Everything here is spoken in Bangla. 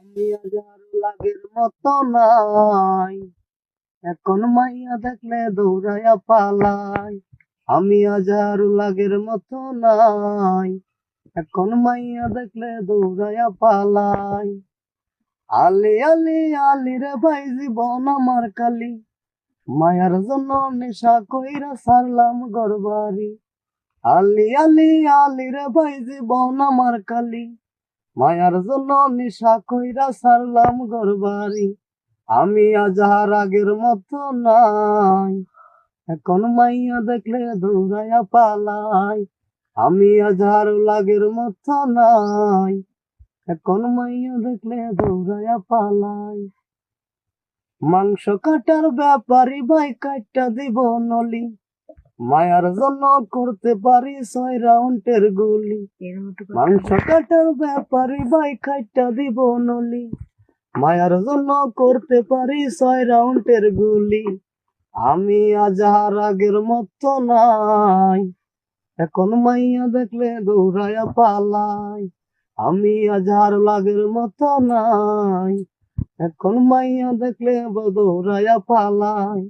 আমি আজ আর লাগের মতো নাই, এখন মাইয়া দেখলে দৌড়াইয়া পালাই। আমি আজ আর লাগের মতো নাই, এখন মাইয়া দেখলে দৌড়াইয়া পালাই। আলি আলি আলি রে ভাই জীবন আমার কালি, মায়ার জন্য নেশা কইরা সারলাম ঘরবাড়ি। আলি আলি আলি রে ভাই জীবন আমার কালি, মায়ার জন্য নেশা কইরা সারলাম ঘরবাড়ি। আমি আজ আর আগের মতো নাই, এখন মাইয়া দেখলে দৌড়াইয়া পালাই। আমি আজ আর লাগের মতো নাই, এখন মাইয়া দেখলে দৌড়াইয়া পালাই। মাংস কাটার ব্যাপারী ভাই কাটটা দিব নলি, মায়ার জন্য করতে পারি 6 রাউন্ডের গুলি। মাংস কাটার ব্যাপারী ভাই কাটটা দিব নলি, মায়ার জন্য করতে পারি 6 রাউন্ডের গুলি। আমি আজ আর আগের মতো নাই, এখন মাইয়া দেখলে দৌড়াইয়া পালাই। আমি আজ আর লাগের মতো নাই, এখন মাইয়া দেখলে দৌড়াইয়া পালাই।